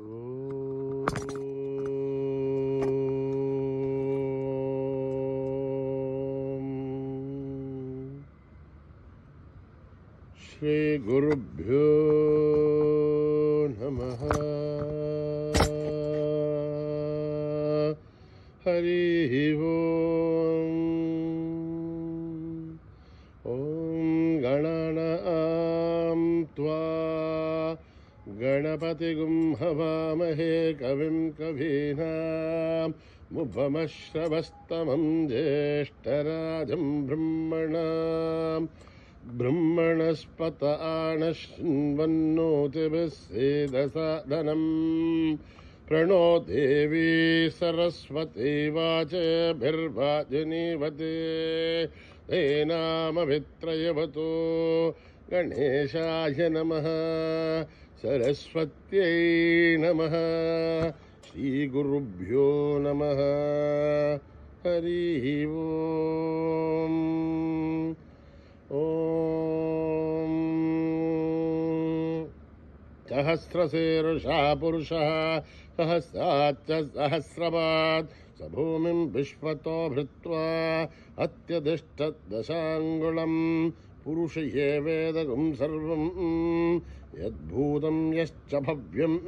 శ్రీ గురుభ్యో నమః. హరి ఓం. ఓం గణానాం త్వా గణపతిగుం హవామహే కవిం కవీనాం ముభమశ్రవస్తమం జ్యేష్ఠరాజం బ్రహ్మణాం బ్రహ్మణస్పత ఆనశృण्वन्नोतिभिस्सेदसादनं प्रणो देवी सरस्वती वाचभिर्वाजिनीवते तेनामभित्रयवतो गणेशाय नमः सरस्वत्यै नमः श्रीगुरुभ्यो नमः. हरि ओम. ओम सहस्रशीर्षा पुरुषः सहस्राच्च सहस्रपात् स भूमिं विश्वतो भृत्वा अत्यतिष्ठत् पुरुष ये वेदगुं सर्वं यद्भूतं यश्च भव्यम्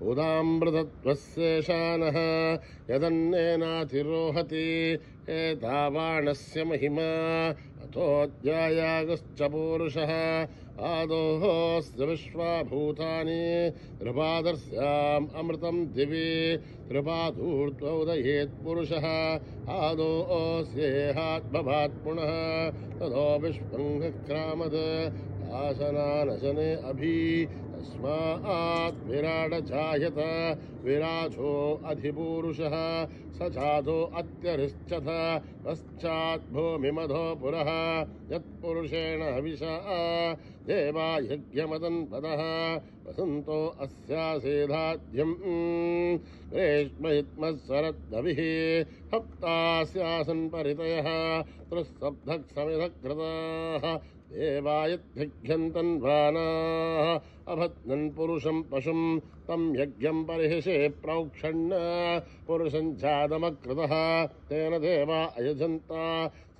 उदामृतत्वस्येषानः यदन्नेनातिरोहति एतावाणस्य महिमा अथोऽध्यायागश्च पूरुषः आदोऽस्य विश्वाभूतानि त्रिपादस्याम् अमृतं दिवि त्रिपादूर्ध्वोदयेत् पुरुषः आदोऽस्येहात्मभात् पुनः ततो विश्वङ्घक्रामत् आसनानशने अभि तस्मात् विराड जायत विराजो अधिपूरुषः स जातो अत्यरिष्यथ पश्चात् भूमिमधो पुरः यत्पुरुषेण हविषा देवा यज्ञमदन्पदः वसन्तो अस्यासेधाद्यम् ग्रीष्महित्मस्सरद्दविः सप्तास्यासन् परितयः त्रिसप्तः समिधकृताः देवायद्भिघ्यन्तन्वानाः अभद्नन् पुरुषं पशुं तं यज्ञं परिहिषे प्रोक्षण् पुरुषं जातमकृतः तेन देवा अयजन्ता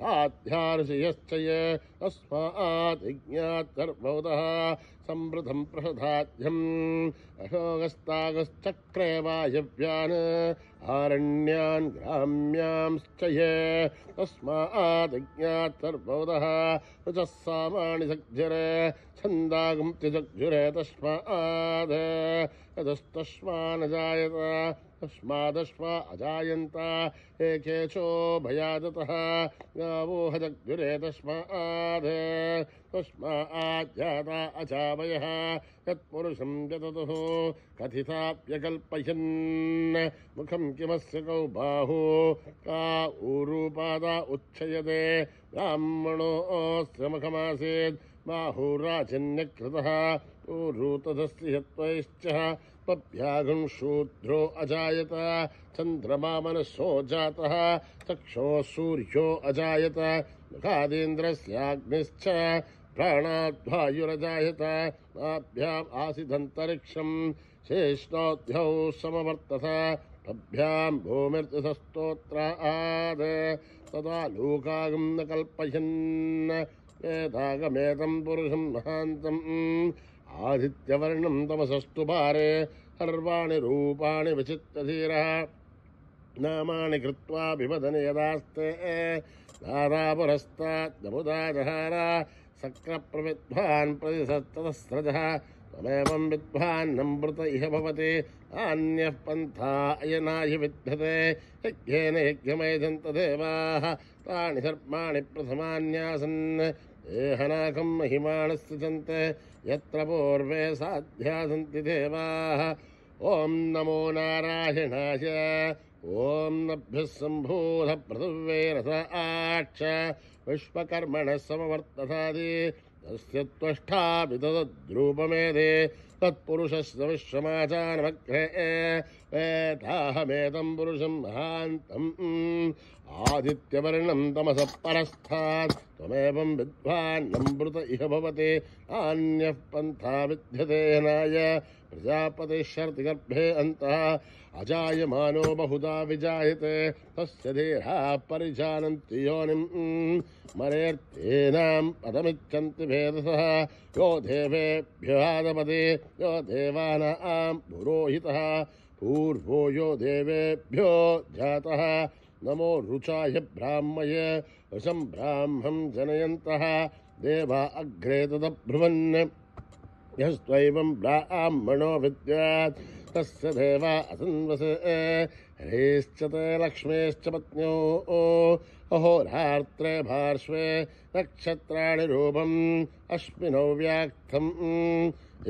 साध्यार्षयश्च ये तस्मात् यज्ञात् सर्वोदः संवृतं प्रसधाद्यम् अशोकस्तागश्चक्रे वायव्यान् आरण्यान् ग्राम्यांश्च ये तस्मात् यज्ञात् सर्वोदः ऋचः सामानि सज्जरे छन्दागं त्यजग्जुरे तस्मात् यदस्तस्मानजायत तस्मादश्वा अजायन्त एकेचो भयादतः गावो हजग्जुरे तस्मात् तस्माज्जाता अचावयः यत्पुरुषं यततुः कथिताप्यकल्पयन् मुखं किमस्य कौ बाहु का ऊरूपादा उच्छयते ब्राह्मणोऽस्य मुखमासीत् बाहुराजन्यकृतः ऊरूतधस्य यत्त्वैश्च पभ्यागं शूद्रो अजायत चन्द्रमा मनसो जातः चक्षुः सूर्यो अजायत मुखादेन्द्रस्याग्निश्च प्राणाद्वायुरजायत नाभ्याम् आसीदन्तरिक्षं शेषोऽध्यौ समवर्तत पभ्यां भूमिर्तिस्तोत्राद् तदा लोकागं न कल्पयन् एतागमेतं पुरुषं महान्तम् आदित्यवर्णं तमसस्तु पारे सर्वाणि रूपाणि विचित्यधीरः नामानि कृत्वा विवदने यदास्ते दादा पुरस्तात् नमुदा जहार सक्र प्रतिसत्ततस्रजः त्वमेवं विद्वान्नमृत इह भवति अन्यः पन्था अयनाय विद्यते यज्ञेन यज्ञमयजन्त देवाः तानि सर्वाणि प्रथमान्यासन् देहनाकं महिमानस्य सन्ते यत्र पूर्वे साध्या सन्ति देवाः. ॐ नमो नारायणाय. ॐ नभ्यः सम्भूत पृथिव्यै रस आक्ष विश्वकर्मणः समवर्ततादि तस्य त्वष्टापि तद्रूपमेधे तत्पुरुषस्य विश्वमाचारमग्रे वेदाहमेतं पुरुषं महान्तम् आदित्यवर्णं तमसः परस्तात् त्वमेवं विद्वान्नमृत इह भवते अन्यः पन्था विद्यते नाय प्रजापतिश्शर्ति गर्भे अन्तः अजायमानो बहुधा विजायते तस्य देहाः परिजानन्ति योनिं मरेर्तेनां पदमिच्छन्ति भेदसः यो देवेभ्यो आदपते यो देवानां पुरोहितः पूर्वो यो देवेभ्यो जातः नमो रुचाय ब्राह्मय वशं ब्राह्मं जनयन्तः देवा अग्रे तदब्रुवन् यस्त्वैवं ब्राह्मणो विद्यात् तस्य देवा असन्वसे हरेश्च ते लक्ष्मेश्च पत्न्यो अहोरात्रे पार्श्वे नक्षत्राणि रूपम् अश्विनौ व्याक्तम्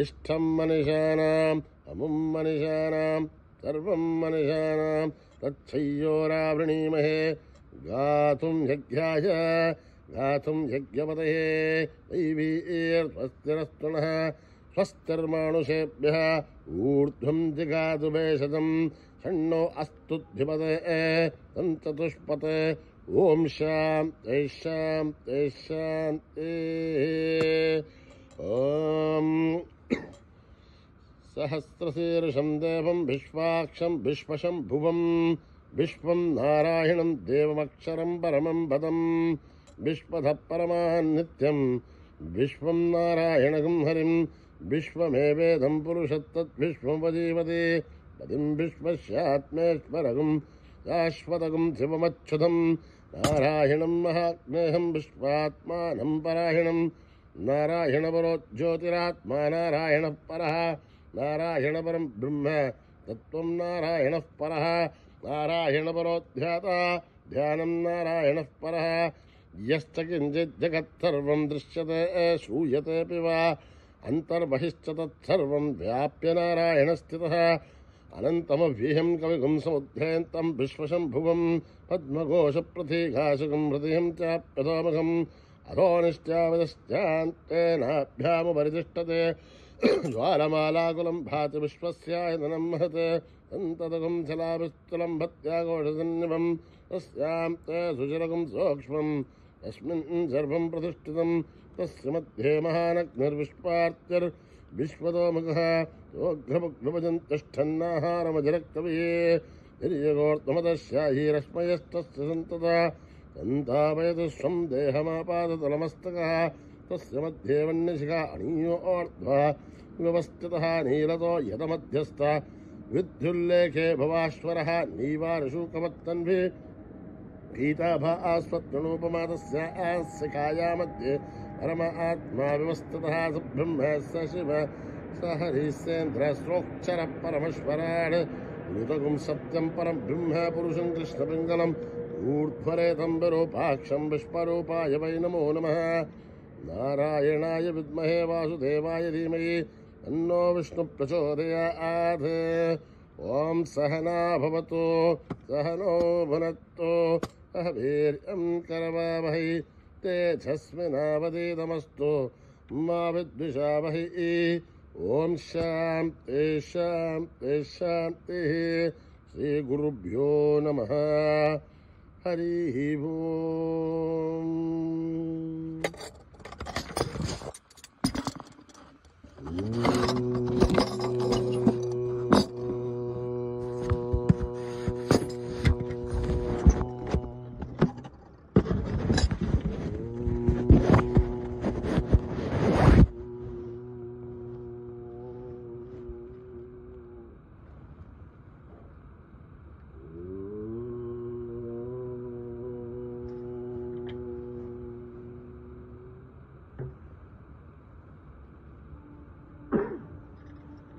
इष्टं मनुष्याणाम् अमुं मनुष्याणां सर्वं मनुष्याणां तच्छय्योरावृणीमहे गातुं यज्ञाय गातुं यज्ञपतये दैवीर्स्वस्तिरस्तुनः स्वस्तिर्मानुषेभ्यः ऊर्ध्वं जिगातु भेषजं षण्णो अस्तुद्धिपते तञ्चतुष्पते ॐ शान्ति शान्ति शान्ति ॐ सहस्रशीर्षं देवं विश्वाक्षं विश्वशम्भुवं विश्वं नारायणं देवमक्षरं परमं पदं विश्वतः परमान्नित्यं विश्वं नारायणगं हरिं विश्वमेवेदं पुरुषत्तद्विश्वमुपजीवति पतिं विश्वस्यात्मेश्वरगं शाश्वतगं शिवमच्युतं नारायणं महात्मेहं विश्वात्मानं परायणं नारायणपरो ज्योतिरात्मा नारायणः परः नारायणपरं ब्रह्म तत्त्वं नारायणः परः नारायणपरो ध्याता ध्यानं नारायणः परः यश्च किञ्चित् जगत्सर्वं दृश्यते श्रूयतेऽपि वा अन्तर्बहिश्च तत्सर्वं व्याप्य नारायणस्थितः अनन्तमव्ययं कविगुं समुद्धयन्तं विश्वशम्भुवं पद्मघोषप्रतीकाशकं हृदयं चाप्यतोमुखम् अधो निश्चावदश्चान्तेनाभ्यामुपरितिष्ठते ज्वालमालाकुलं भाति विश्वस्यायतनं महत् तन्ततकं शलाभिस्थलं भत्याघोषसन्निभं तस्यां ते सुचिरकं सूक्ष्मं तस्मिन् सर्वं प्रतिष्ठितं तस्य मध्ये महानग्निर्विश्वार्त्यर्विश्वतोमुखः सोऽघ्रमुग्रभजन्तिष्ठन्नाहारमजरक्तविः निर्यगोर्तमदस्याहीरश्मयस्तस्य सन्तता सन्तापयतु स्वं देहमापादतलमस्तकः तस्य मध्ये वह्निशिखा अणीयोर्ध्वा व्यवस्थितः नीलतो यतमध्यस्थ विद्युल्लेखे भवाश्वरः नीवारशूकमत्तन्भिः पीताभास्वत्तनूपमा तस्याः मध्ये परम आत्मा व्यवस्थितः स ब्रह्म स शिव स हरिस्सेन्द्रस्रोक्षरः परमेश्वरान् ऋतगुं सत्यं परं ब्रह्म पुरुषं कृष्णपिङ्गलम् ऊर्ध्वरेतं विरूपाक्षं विश्वरूपाय वै नमो नमः नारायणाय विद्महे वासुदेवाय धीमहि तन्नो विष्णुप्रचोदयात् ॐ सहना भवतु सहनो भुनक्तु सह वीर्यं करवावहै तेजस्विनावधीतमस्तु मा विद्विषावहै ॐ शान्ति शान्ति शान्तिः श्रीगुरुभ्यो नमः हरिः ओम्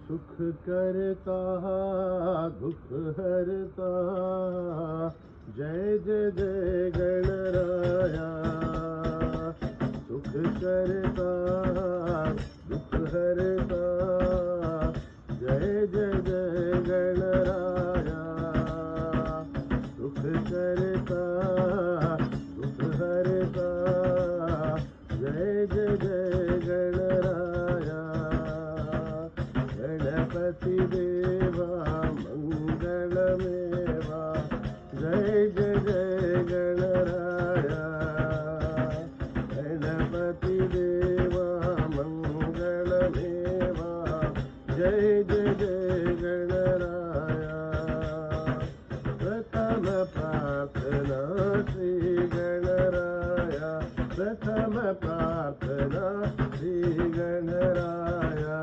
सुख करता दुख हरता जय जय जय गणराया सुख करता दुख हरता जय जय जय गणराया सुख करता दुख हरता जय जय जय गणराया गणपति देवा मंगलमेवा जय जय जय जय जय जय गणराया प्रथम प्रार्थना श्री गणराया प्रथम प्रार्थना श्री गणराया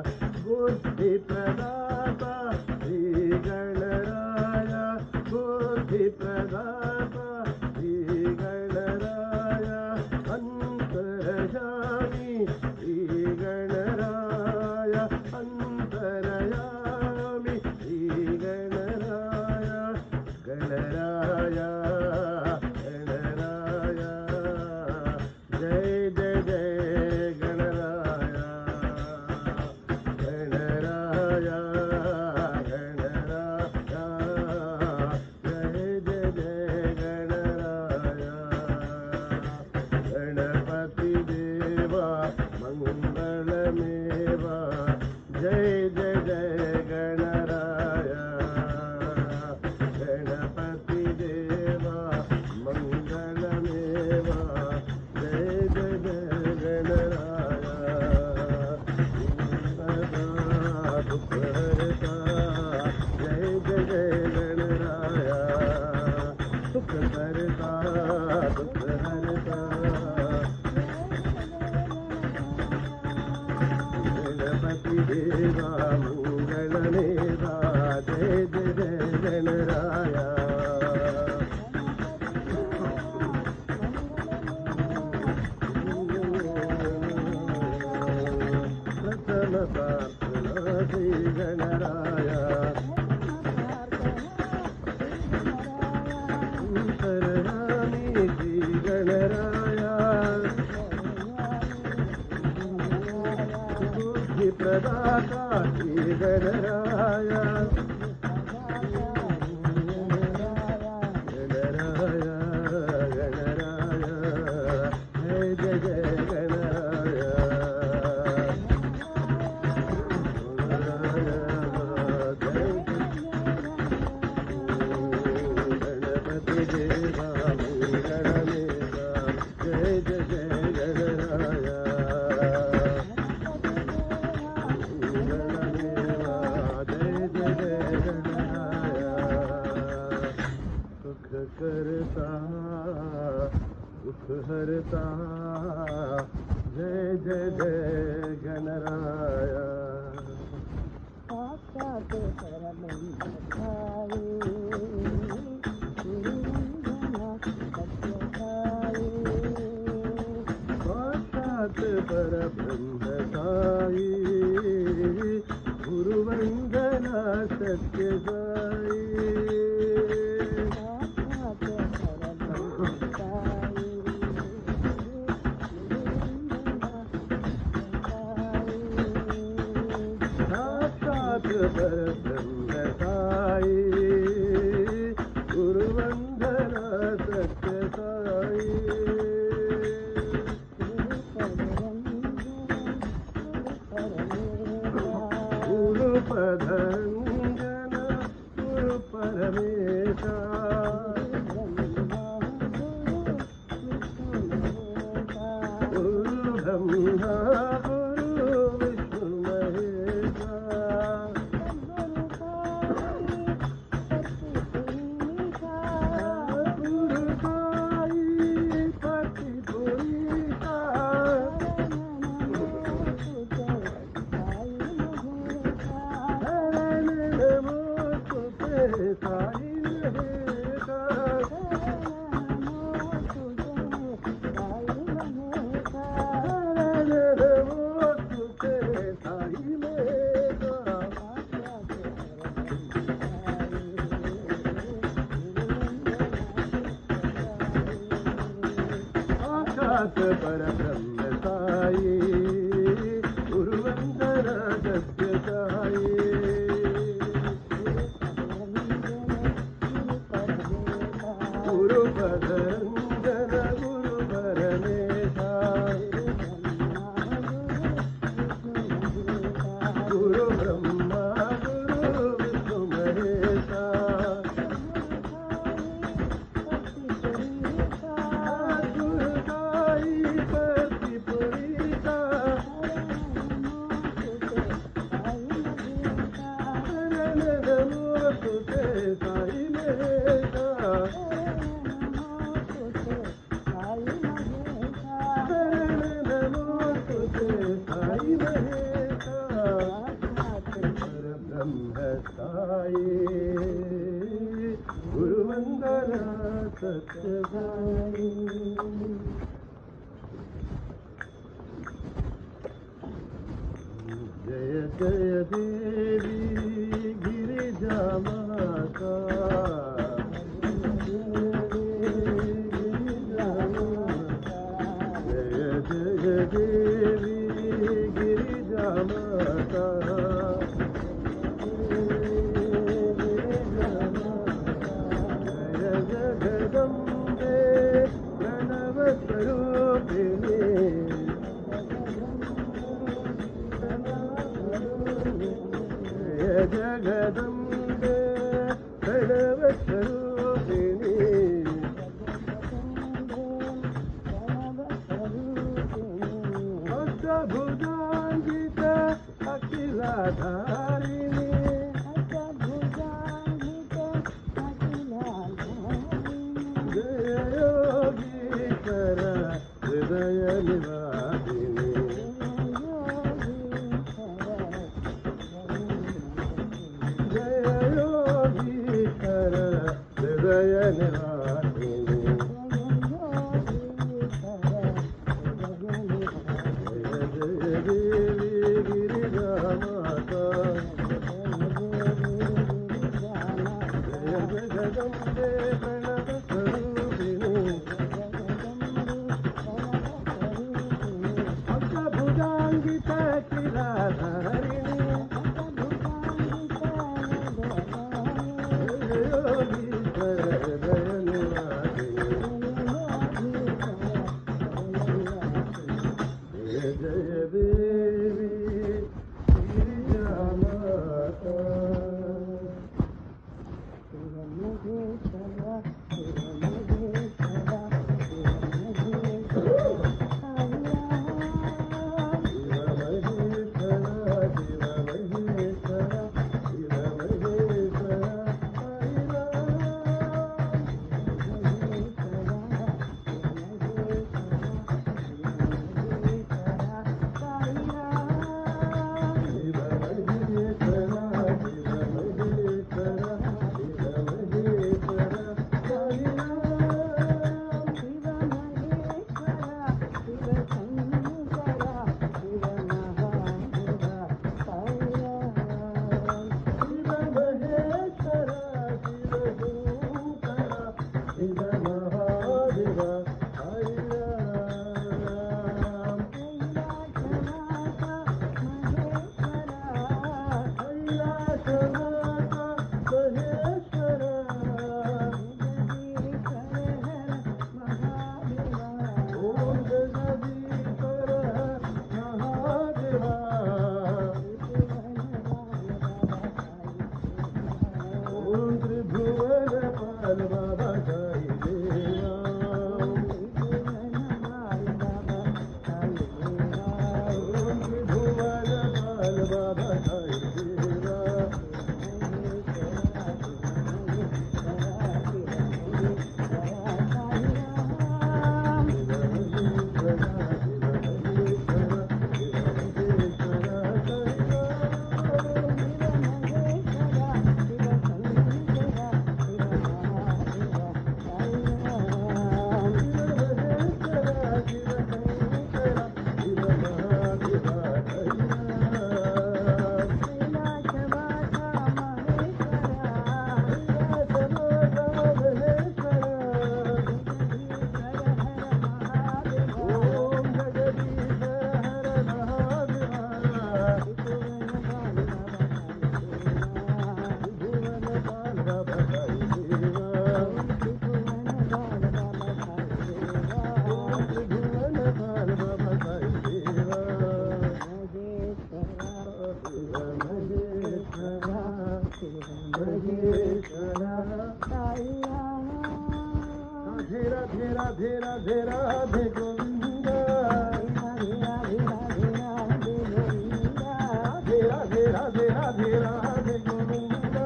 बुद्धि प्रदाता श्री गणराया बुद्धि प्रदाता श्री गणराया अंतर्यामी श्री गणराया अंतर्यामी श्री गणराया गणराया गणराया जय जय जय गणराया गणराया गणराया जय जय जय गणराया गणपति देवा मंगलमेवा जय जय जय गणराया गणपति देवा मंगलमेवा जय जय जय गणराया दुख हरता जय जय जय गणराया सुख करता दुख हरता गणपति देवा मंगलमेवा जय जय जय गणराया प्रथम प्रार्थना श्री गणराया अंतर्यामी श्री गणराया बुद्धि प्रदाता श्री गणराया गणराया गणराया जय जय जय गणराया गणपति देवा मंगलमेवा जय जय जय गणराया मंगलमेवा जय जय जय गणराया सुख करता दुख हरता जय जय जय गणराया साक्षात् परब्रह्मधारी साक्षात् परब्रह्मसाई गुरुवंदना सत्य साई साक्षात् परब्रह्मसाई गुरुवंदना सत्य साई गुरु पदंजन गुरु परमेशा गुरु ब्रह्मा गुरु विष्णु महेशा गुरु साई पति पुरीता शरण नमो तुते साई महेशा शरण नमो तुते साई महेशा साक्षात् परब्रह्म साई गुरुवंदना सत्य साई गुरु पदंजन गुरु परमेशा गुरु ब्रह्मा गुरु विष्णु महेशा गुरु साई पति पुरीता ताये गुरुवंदना सत्यसाई। जय जय देवी गिरिजा माता, देवी गिरिजा माता, जय जगदम्बे प्रणव स्वरूपिणी, जय जगदम्बे प्रणव स्वरूपिणी, भुजान्वित अखिलाधारिणी, जय योगीश्वर हृदय निवासिनी, जय योगीश्वर हृदय निवासिनी, देवी गिरिजा माता, जय जगदम्बे प्रणव स्वरूपिणी, अष्टभुजान्वित अखिलाधारिणी, जय योगीश्वर हृदय निवासिनी, जय जय देवी गिरिजा माता। राधे राधे राधे राधे गोविंद, राधे राधे राधे राधे राधे गोविंद,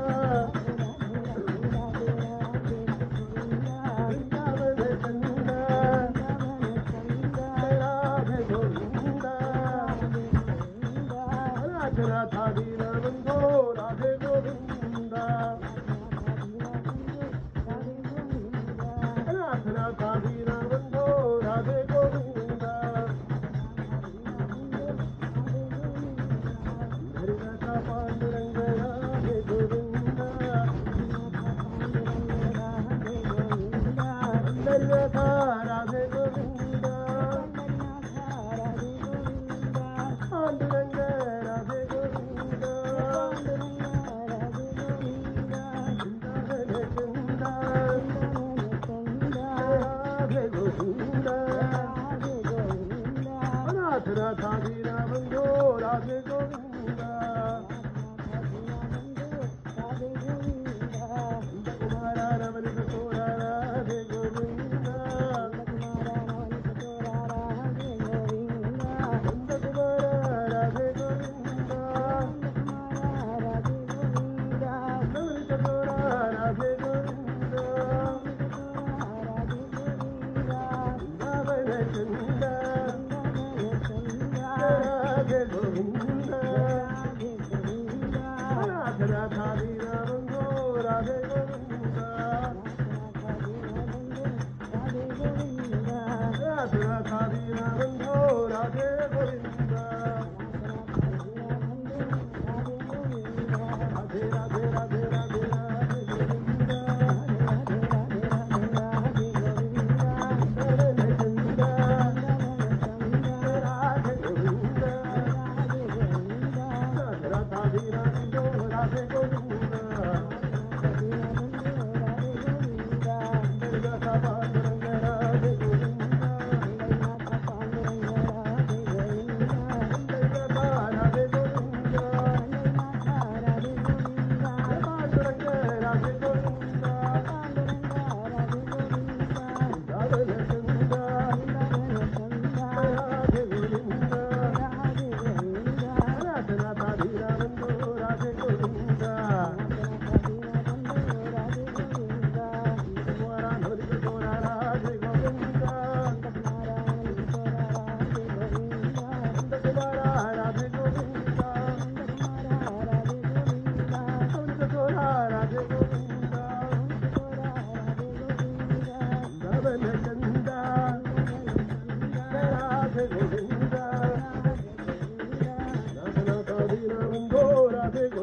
वृंदावन चंद राधे गोविंद, राधा राधा दीन बंधो राधे गोविंद।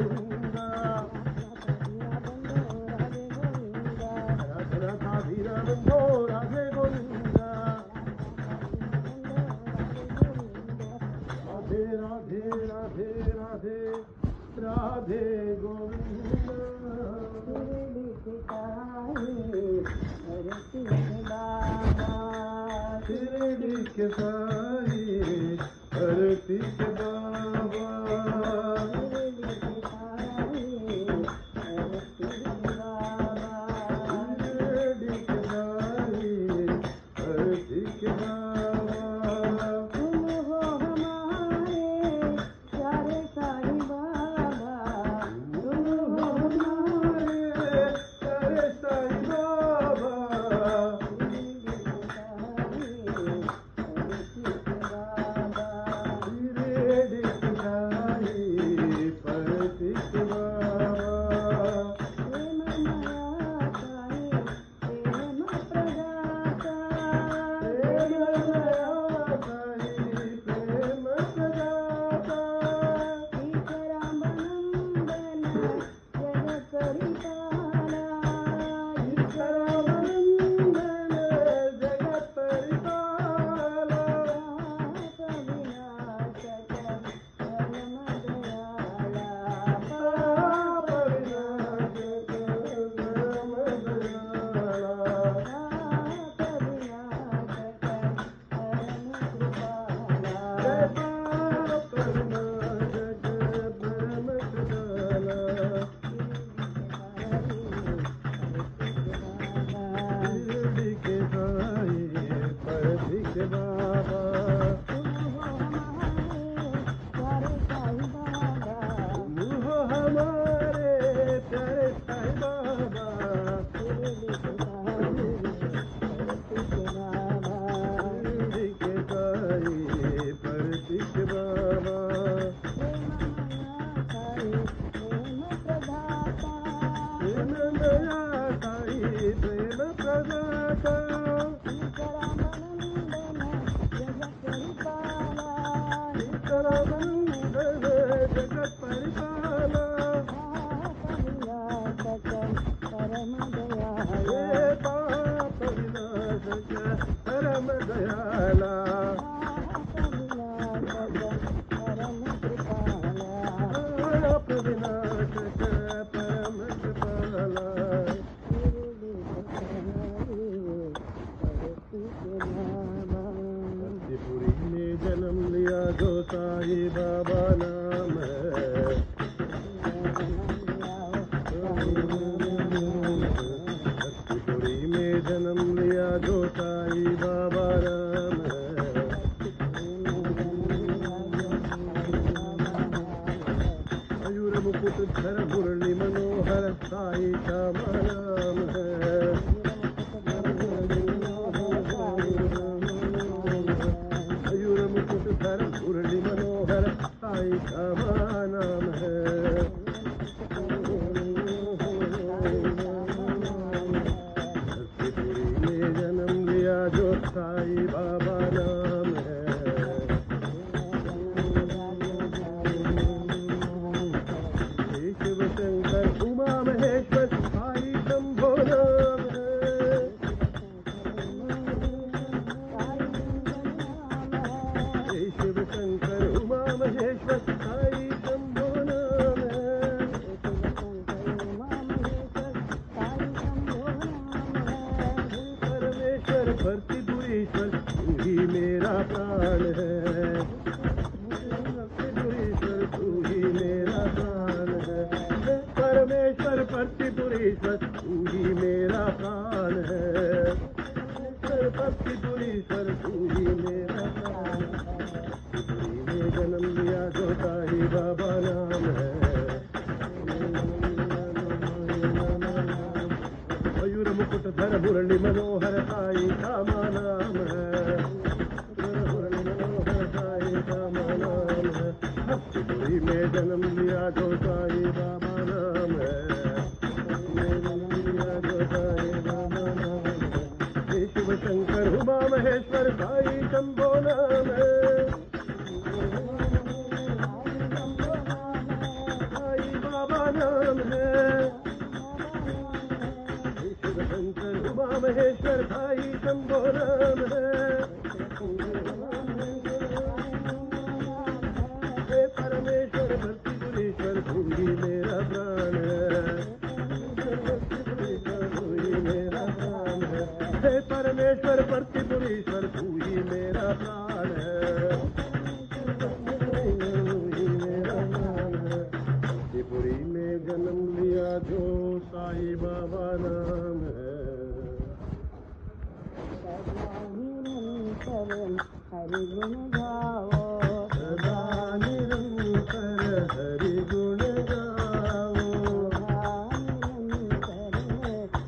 गोविंदा राधा राधा वीरा बंधो राधे गोविंदा राधे राधे राधे राधे राधे गोविंदा शिरडी के साई धरती के बाबा शिरडी के साई धरती के बाबा तुम हो हमारे प्यारे साईं बाबा तुम हो हमारे प्यारे साईं बाबा मुरली मनोहर साई रामा नाम है, मुरली मनोहर साई रामा नाम है। भक्तिपुरी में जन्म लिया जो साई बाबा नाम है, जन्म लिया जो साई बाबा नाम है। शिव शंकर उमा महेश्वर साई शंभो नाम है, साई बाबा नाम है। ईश्वर शंकर उमा महेश्वर भाई शंभो नाम है। हे परमेश्वर भक्तिपुरीश्वर तू ही मेरा प्राण है। हे परमेश्वर भक्तिपुरीश्वर तू ही मेरा प्राण है। भक्तिपुरी में जन्म लिया जो साईं बाबा नाम है। हरि गुण गाओ सदा निरंतर हरि गुण गाओ।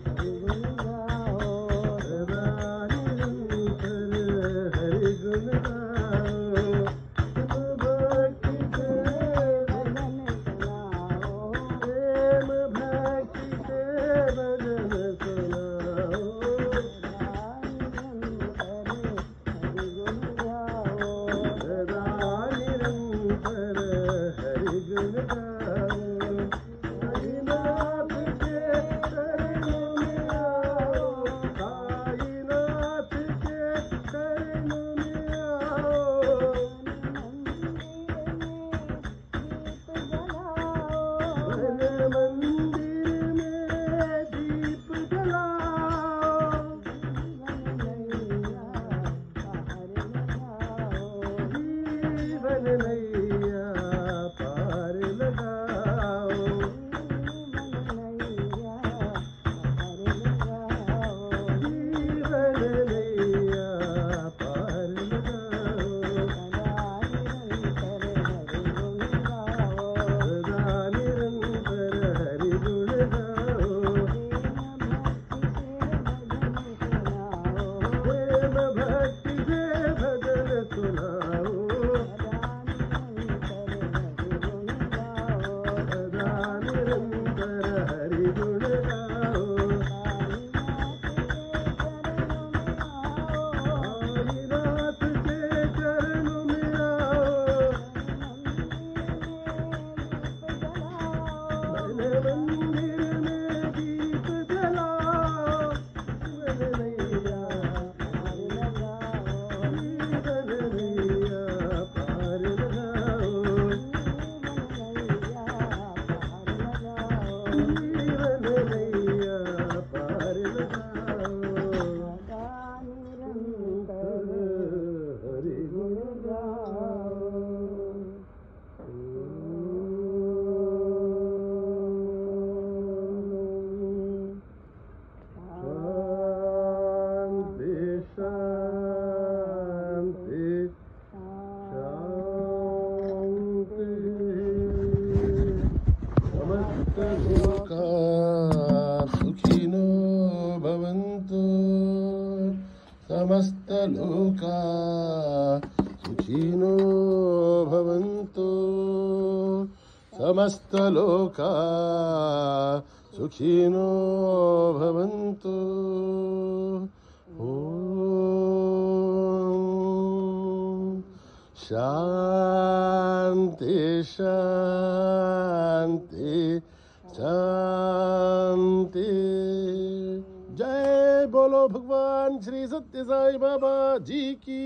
हरि गुण गाओ सदा निरंतर हरि गुण गाओ। भक्ति से भजन सुनाओ प्रेम भक्ति से भजन सुनाओ। हरि गुण गाओ सदा निरंतर हरि गुण गाओ। साईनाथ के शरणों में आओ। साईनाथ के शरणों में आओ। मन मंदिर में दीप जलाओ। जीवन नैया पार लगाओ। जीवन नैया पार लगाओ। सदा निरंतर हरि गुण गाओ। प्रेम भक्ति से भजन सुनाओ। सदा निरंतर हरि गुण गाओ। साईनाथ के चरणों में आओ। मन मंदिर में दीप जलाओ। जीवन नैया जीवन नैया पार लगाओ। जीवन नैया पार लगाओ। हरि गुण शांति शांति समस्त लोका सुखिनो भवन्तु। समस्त लोका सुखिनो भवन्तु। समस्त लोका सुखिनो भवन्तु। ओम शांति शांति शांति। जय बोलो भगवान श्री सत्य साई बाबा जी की।